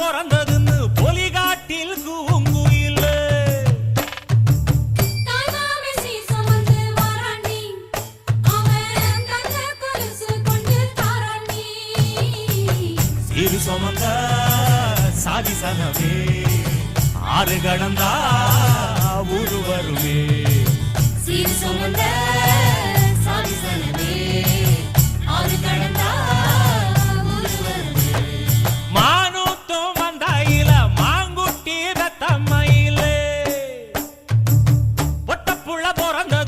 பிறந்ததுன்னு பொலிகாட்டில் கூங்குயில் சீரு சுமந்த சாதி சனமே ஆறு கடந்தா ஊரு வருமே சீரு சுமந்த சாதி சனமே ஆறு கடந்தா ஊரு வருமே மானூத்தும் வந்தாயில மாங்குட்டி தத்தம்மையிலே பொட்டப்புள்ள பிறந்த